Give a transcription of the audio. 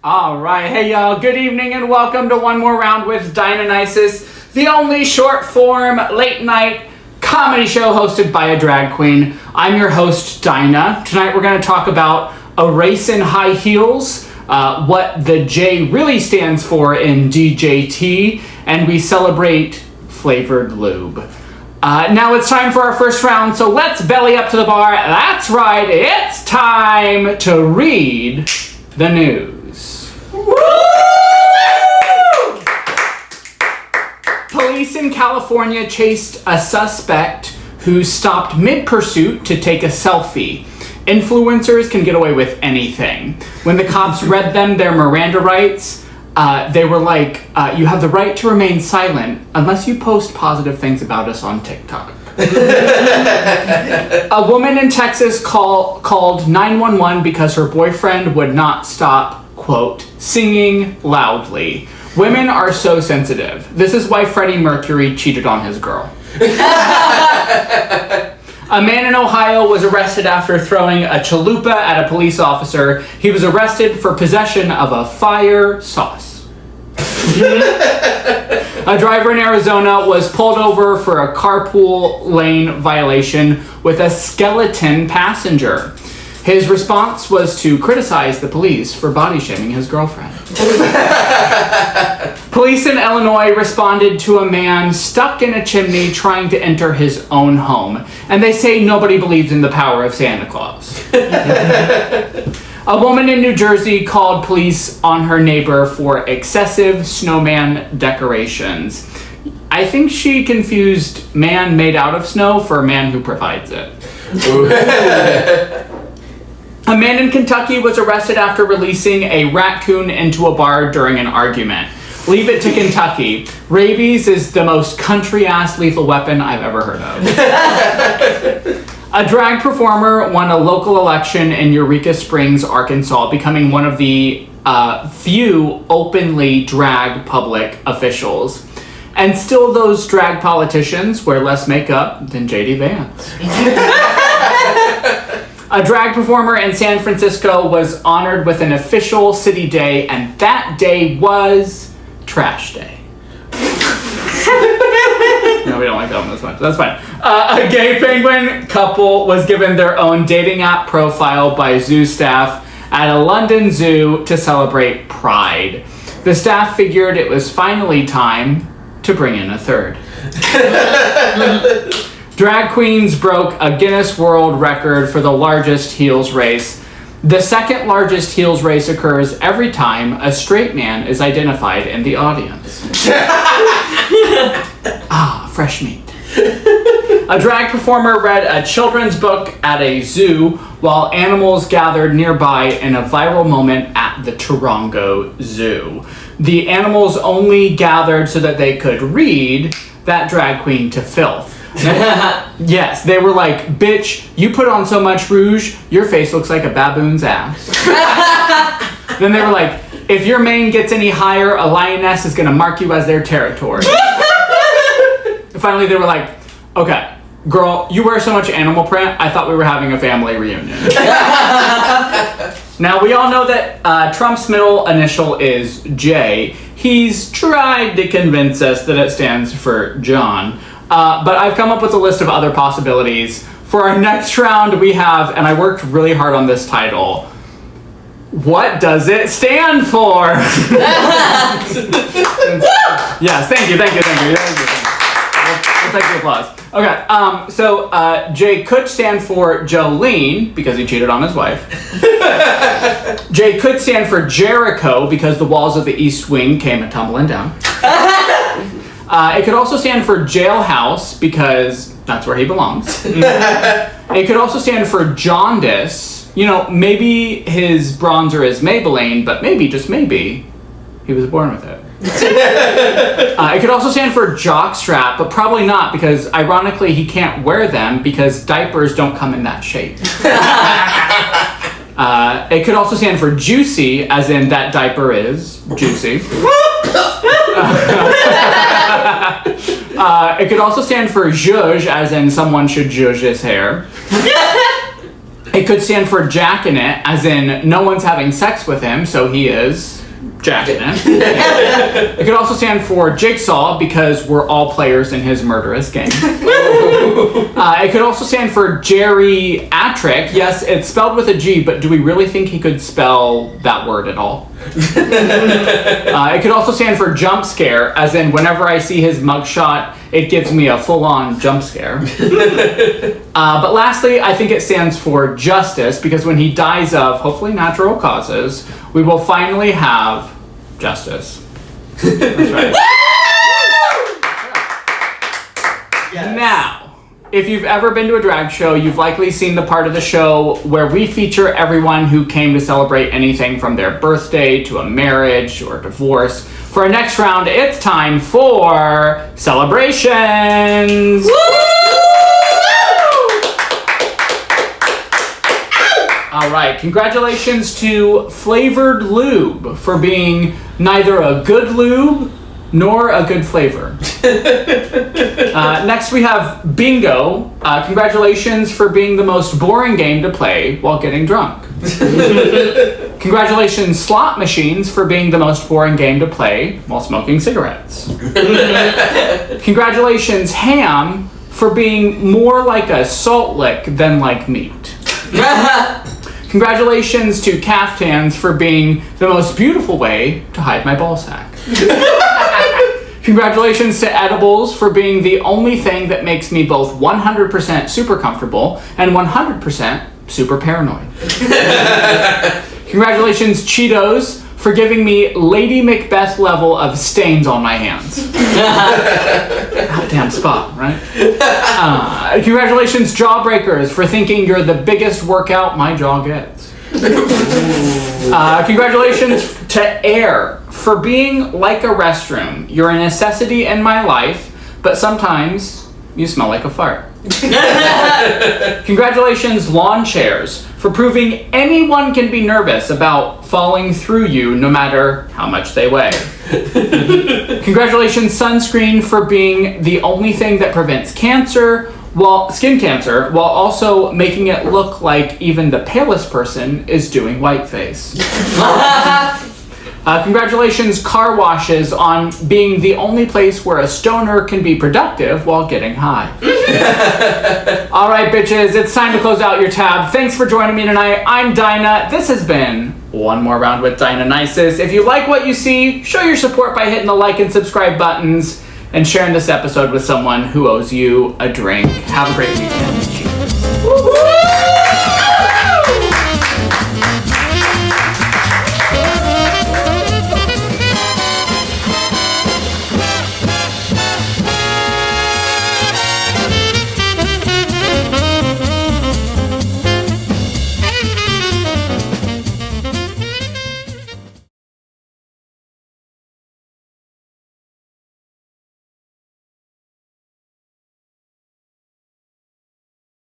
All right, hey y'all, good evening and welcome to one more round with Dyna Nysus, the only short form late night comedy show hosted by a drag queen. I'm your host, Dyna. Tonight we're going to talk about a race in high heels, what the J really stands for in DJT, and we celebrate flavored lube. Now it's time for our first round, so let's belly up to the bar. That's right, it's time to read the news. Woo! Police in California chased a suspect who stopped mid-pursuit to take a selfie. Influencers can get away with anything. When the cops read them their Miranda rights, they were like, you have the right to remain silent unless you post positive things about us on TikTok. A woman in Texas called 911 because her boyfriend would not stop, quote, singing loudly. Women are so sensitive. This is why Freddie Mercury cheated on his girl. A man in Ohio was arrested after throwing a chalupa at a police officer. He was arrested for possession of a fire sauce. A driver in Arizona was pulled over for a carpool lane violation with a skeleton passenger. His response was to criticize the police for body shaming his girlfriend. Police in Illinois responded to a man stuck in a chimney trying to enter his own home. And they say nobody believes in the power of Santa Claus. A woman in New Jersey called police on her neighbor for excessive snowman decorations. I think she confused man made out of snow for a man who provides it. A man in Kentucky was arrested after releasing a raccoon into a bar during an argument. Leave it to Kentucky. Rabies is the most country-ass lethal weapon I've ever heard of. A drag performer won a local election in Eureka Springs, Arkansas, becoming one of the few openly drag public officials. And still those drag politicians wear less makeup than J.D. Vance. A drag performer in San Francisco was honored with an official city day, and that day was Trash Day. No, we don't like that one as much. That's fine. A gay penguin couple was given their own dating app profile by zoo staff at a London zoo to celebrate Pride. The staff figured it was finally time to bring in a third. Drag queens broke a Guinness World Record for the largest heels race. The second largest heels race occurs every time a straight man is identified in the audience. Fresh meat. A drag performer read a children's book at a zoo while animals gathered nearby in a viral moment at the Tarongo Zoo. The animals only gathered so that they could read that drag queen to filth. Yes, they were like, bitch, you put on so much rouge, your face looks like a baboon's ass. Then they were like, if your mane gets any higher, a lioness is gonna mark you as their territory. Finally, they were like, okay, girl, you wear so much animal print, I thought we were having a family reunion. Now, we all know that Trump's middle initial is J. He's tried to convince us that it stands for John. But I've come up with a list of other possibilities. For our next round, we have, and I worked really hard on this title, what does it stand for? Yes, thank you. We'll take the applause. Okay, so J could stand for Jolene, because he cheated on his wife. J could stand for Jericho, because the walls of the East Wing came a-tumbling down. It could also stand for Jailhouse, because that's where he belongs. It could also stand for Jaundice. You know, maybe his bronzer is Maybelline, but maybe, just maybe, he was born with it. It could also stand for Jockstrap, but probably not, because ironically he can't wear them because diapers don't come in that shape. It could also stand for Juicy, as in that diaper is juicy. It could also stand for zhuzh, as in someone should zhuzh his hair. It could stand for jacking it, as in no one's having sex with him, so he is jacking it. It could also stand for Jigsaw, because we're all players in his murderous game. It could also stand for geriatric. Yes, it's spelled with a G, but do we really think he could spell that word at all? It could also stand for jump scare, as in whenever I see his mugshot, it gives me a full-on jump scare. But lastly, I think it stands for justice, because when he dies of, hopefully natural causes, we will finally have justice. That's right. Yes. Now, if you've ever been to a drag show, you've likely seen the part of the show where we feature everyone who came to celebrate anything from their birthday to a marriage or divorce. For our next round, it's time for celebrations! Woo! All right, congratulations to Flavored Lube for being neither a good lube nor a good flavor. Next we have Bingo. Congratulations for being the most boring game to play while getting drunk. Congratulations, Slot Machines, for being the most boring game to play while smoking cigarettes. Congratulations, Ham, for being more like a salt lick than like meat. Congratulations to Caftans for being the most beautiful way to hide my ballsack. Congratulations to Edibles for being the only thing that makes me both 100% super comfortable and 100% super paranoid. Congratulations, Cheetos, for giving me Lady Macbeth level of stains on my hands. Goddamn spot, right? Congratulations, Jawbreakers, for thinking you're the biggest workout my jaw gets. Congratulations to Air for being like a restroom. You're a necessity in my life, but sometimes you smell like a fart. Congratulations, Lawn Chairs, for proving anyone can be nervous about falling through you no matter how much they weigh. Congratulations, Sunscreen, for being the only thing that prevents skin cancer, while also making it look like even the palest person is doing whiteface. Congratulations, Car Washes, on being the only place where a stoner can be productive while getting high. All right, bitches, it's time to close out your tab. Thanks for joining me tonight. I'm Dyna. This has been One More Round with Dyna Nysus. If you like what you see, show your support by hitting the like and subscribe buttons and sharing this episode with someone who owes you a drink. Have a great weekend.